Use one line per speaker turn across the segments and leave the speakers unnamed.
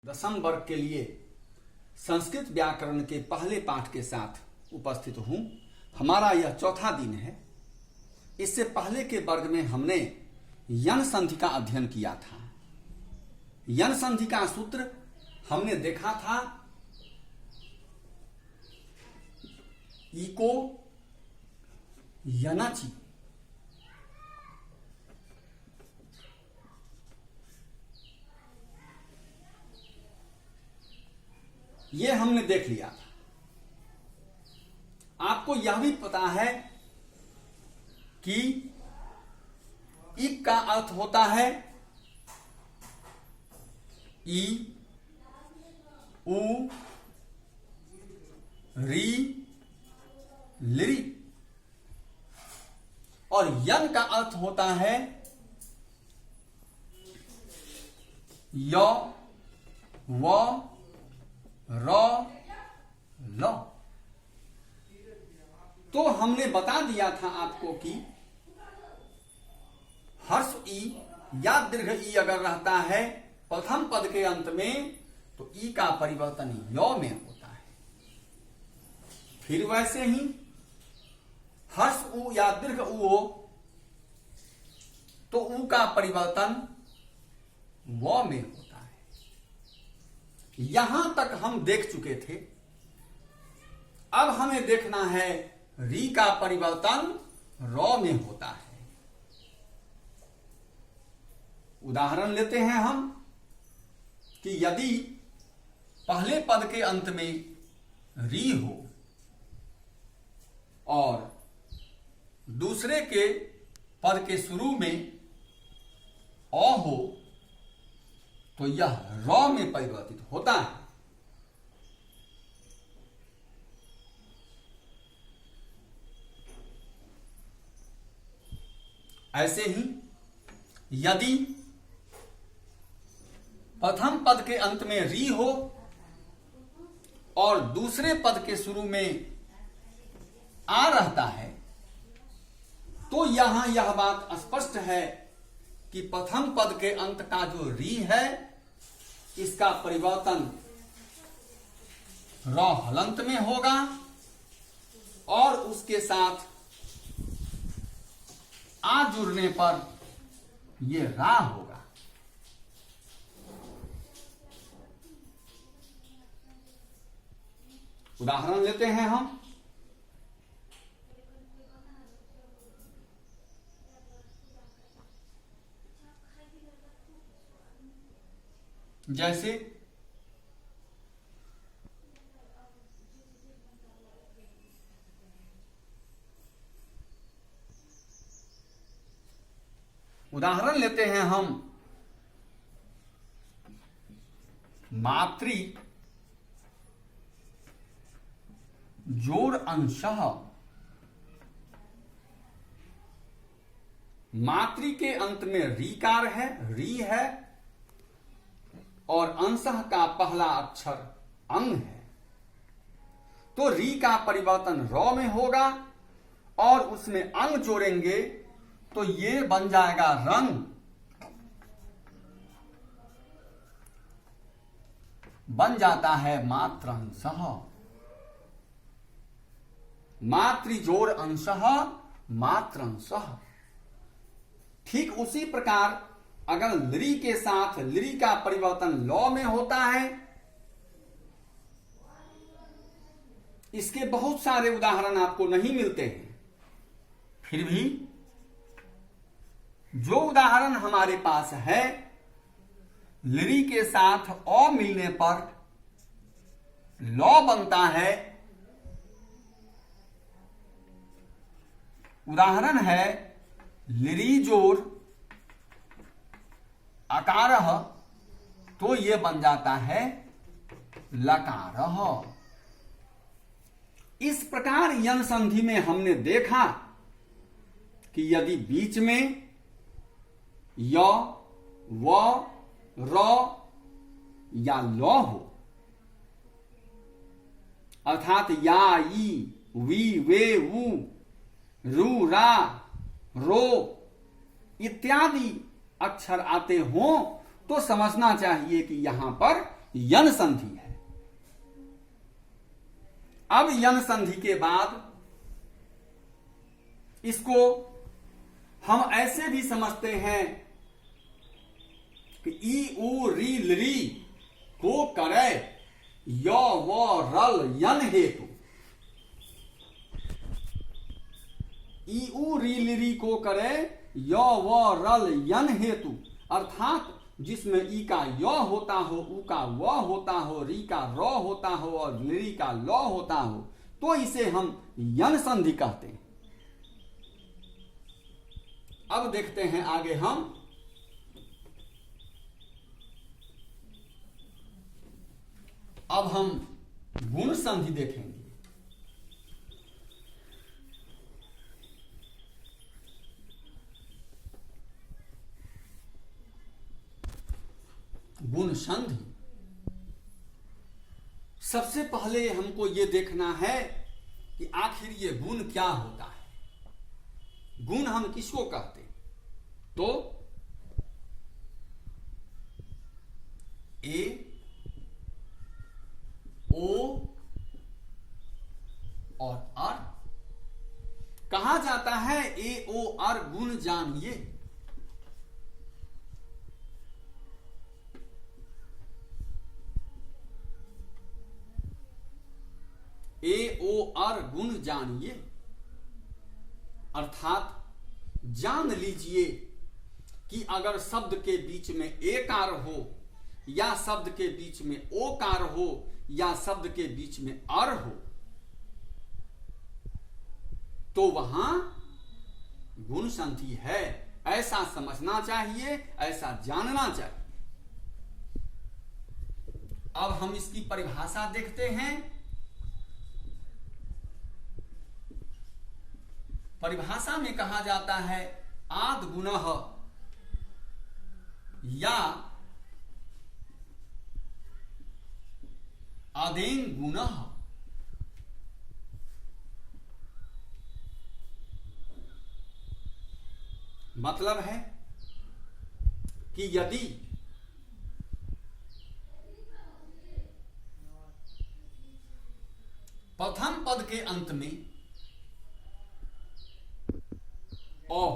दसम वर्ग के लिए संस्कृत व्याकरण के पहले पाठ के साथ उपस्थित हूं। हमारा यह चौथा दिन है। इससे पहले के वर्ग में हमने यन संधि का अध्ययन किया था। यन संधि का सूत्र हमने देखा था इको यनचि, ये हमने देख लिया था। आपको यह भी पता है कि इक का अर्थ होता है ई, उ, री, लिरी, और यन का अर्थ होता है य, व, र, ल। तो हमने बता दिया था आपको कि हर्ष ई या दीर्घ ई अगर रहता है प्रथम पद के अंत में तो ई का परिवर्तन य में होता है। फिर वैसे ही हर्ष उ या दीर्घ उ हो तो उ का परिवर्तन व में होता है। यहां तक हम देख चुके थे। अब हमें देखना है री का परिवर्तन र में होता है। उदाहरण लेते हैं हम कि यदि पहले पद के अंत में री हो और दूसरे के पद के शुरू में अ हो तो यह र में परिवर्तित होता है। ऐसे ही यदि प्रथम पद के अंत में री हो और दूसरे पद के शुरू में आ रहता है तो यहां यह बात स्पष्ट है कि प्रथम पद के अंत का जो री है इसका परिवर्तन र हलंत में होगा और उसके साथ आ जुड़ने पर यह रा होगा। उदाहरण लेते हैं हम। जैसे उदाहरण लेते हैं हम मातृ जोड़ अंशः। मातृ के अंत में रीकार है, री है और अंशः का पहला अक्षर अंग है तो री का परिवर्तन र में होगा और उसमें अंग जोड़ेंगे तो ये बन जाएगा रंग। बन जाता है मात्रंशः। मातृ जोड़ अंशः मात्रंशः। ठीक उसी प्रकार अगर लिरी के साथ लिरी का परिवर्तन लौ में होता है। इसके बहुत सारे उदाहरण आपको नहीं मिलते हैं। फिर भी जो उदाहरण हमारे पास है लिरी के साथ अ मिलने पर लौ बनता है। उदाहरण है लिरी जोड़ अकारः तो यह बन जाता है लकारः। इस प्रकार यन संधि में हमने देखा कि यदि बीच में य, व, र या ल हो अर्थात या, ई, वी, वे, उ, रू, रा, रो इत्यादि अक्षर आते हों तो समझना चाहिए कि यहां पर यन संधि है। अब यन संधि के बाद इसको हम ऐसे भी समझते हैं कि ई उ री लरी को करे य व रल यन हेतु। ई उ री लरी को करे य व रल यन हेतु, अर्थात जिसमें ई का य होता हो, उ का व होता हो, री का र होता हो और लरी का ल होता हो, तो इसे हम यन संधि कहते हैं। अब देखते हैं आगे हम गुण संधि देखेंगे। गुण संधि, सबसे पहले हमको ये देखना है कि आखिर ये गुण क्या होता है। गुण हम किसको कहते हैं? तो ए ओ और अर कहा जाता है। ए ओ अर गुण जानिए। ए ओ अर गुण जानिए, अर्थात जान लीजिए कि अगर शब्द के बीच में एकार हो या शब्द के बीच में ओकार हो या शब्द के बीच में अर हो तो वहां गुण संधि है। ऐसा समझना चाहिए, ऐसा जानना चाहिए। अब हम इसकी परिभाषा देखते हैं। परिभाषा में कहा जाता है आद गुणः या आदेन गुणः। मतलब है कि यदि प्रथम पद के अंत में ओ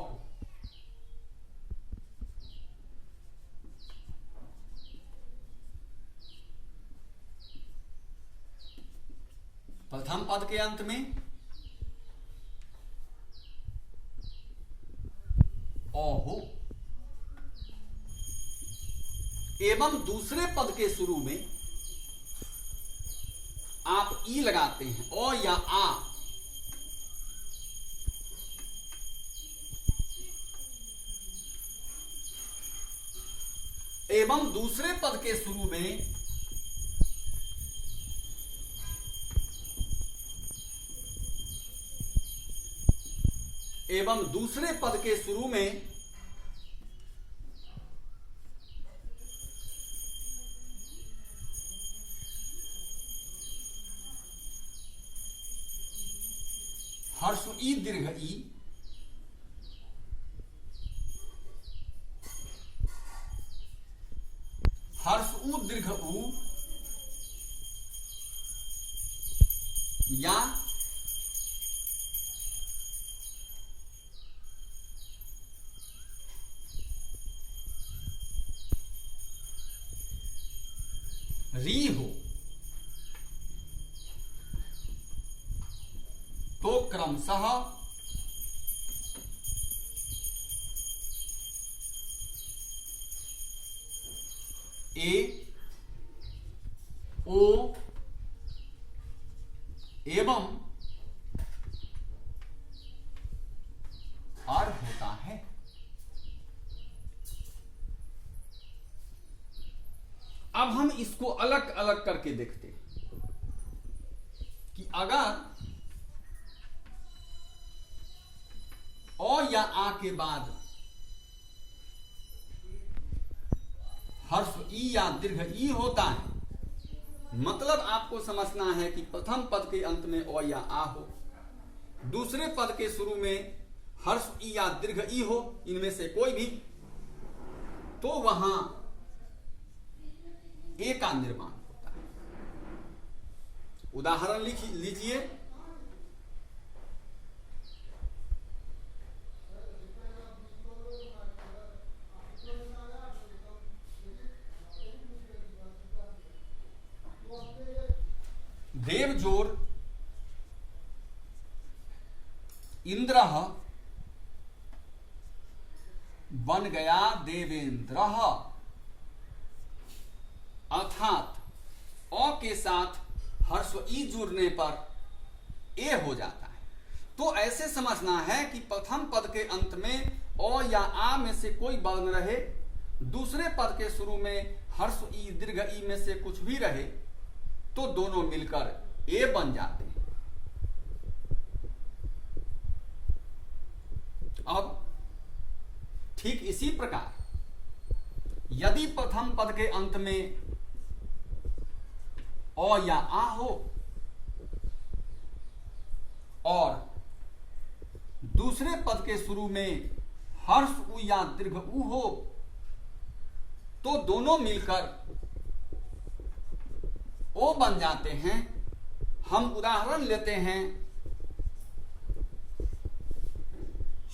प्रथम पद के अंत में ओ हो एवं दूसरे पद के शुरू में आप ई लगाते हैं, ओ या आ, एवं दूसरे पद के शुरू में हर्ष ई दीर्घ ई, हर्ष उ दीर्घ उ या री हो तो क्रमशः ए ओ एवं अर होता है। अब हम इसको अलग अलग करके देखते हैं कि अगर ओ या आ के बाद हर्ष ई या दीर्घ ई होता है, मतलब आपको समझना है कि प्रथम पद के अंत में ओ या आ हो, दूसरे पद के शुरू में हर्ष ई या दीर्घ ई हो, इनमें से कोई भी, तो वहां ए का निर्माण होता है। उदाहरण लिख लीजिए, देव जोर इंद्र बन गया देवेंद्र, अर्थात अ के साथ हर्ष ई जुड़ने पर ए हो जाता है। तो ऐसे समझना है कि प्रथम पद के अंत में अ या आ में से कोई वर्ण रहे, दूसरे पद के शुरू में हर्ष ई दीर्घ ई में से कुछ भी रहे, तो दोनों मिलकर ए बन जाते हैं। अब ठीक इसी प्रकार यदि प्रथम पद के अंत में अ या आ हो और दूसरे पद के शुरू में हर्ष उ या दीर्घ उ हो, तो दोनों मिलकर ओ बन जाते हैं। हम उदाहरण लेते हैं,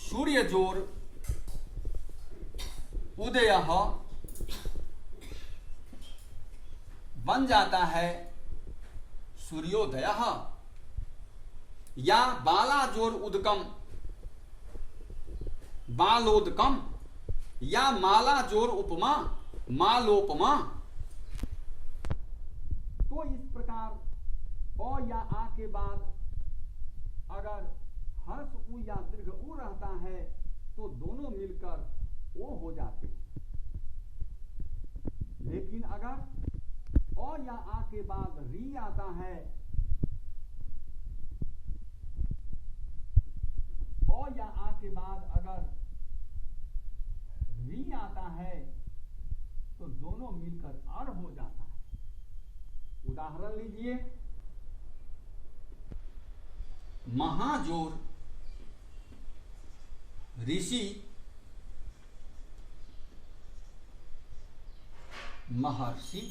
सूर्य जोर उदय बन जाता है सूर्योदय, या बाला जोर उदकम बालोदकम, या माला जोर उपमा मालोपमा। तो इस प्रकार अ या आ के बाद अगर हर्ष उ या दीर्घ उ रहता है तो दोनों मिलकर ओ हो जाते हैं। लेकिन अगर अ या आ के बाद री आता है, अ या आ के बाद अगर री आता है तो दोनों मिलकर अर हो जाता है। उदाहरण लीजिए, महाजोर ऋषि महर्षि,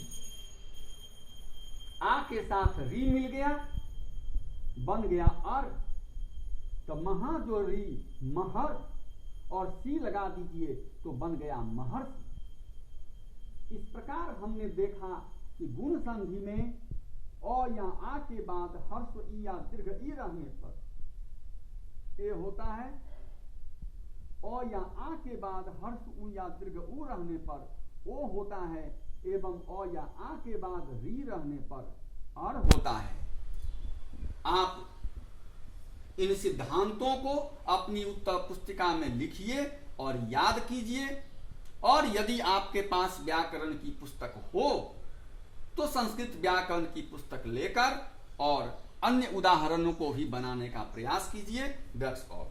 आ के साथ री मिल गया, बन गया अर, तो महाजोर री महर और सी लगा दीजिए तो बन गया महर्षि। इस प्रकार हमने देखा कि गुण संधि में अ या आ के बाद हर्ष ई या दीर्घ ई रहने पर ए होता है, अ या आ के बाद हर्ष उ या दीर्घ उ रहने पर ओ होता है, एवं अ या आ के बाद री रहने पर अर होता है। आप इन सिद्धांतों को अपनी उत्तर पुस्तिका में लिखिए और याद कीजिए, और यदि आपके पास व्याकरण की पुस्तक हो तो संस्कृत व्याकरण की पुस्तक लेकर और अन्य उदाहरणों को भी बनाने का प्रयास कीजिए। That's all.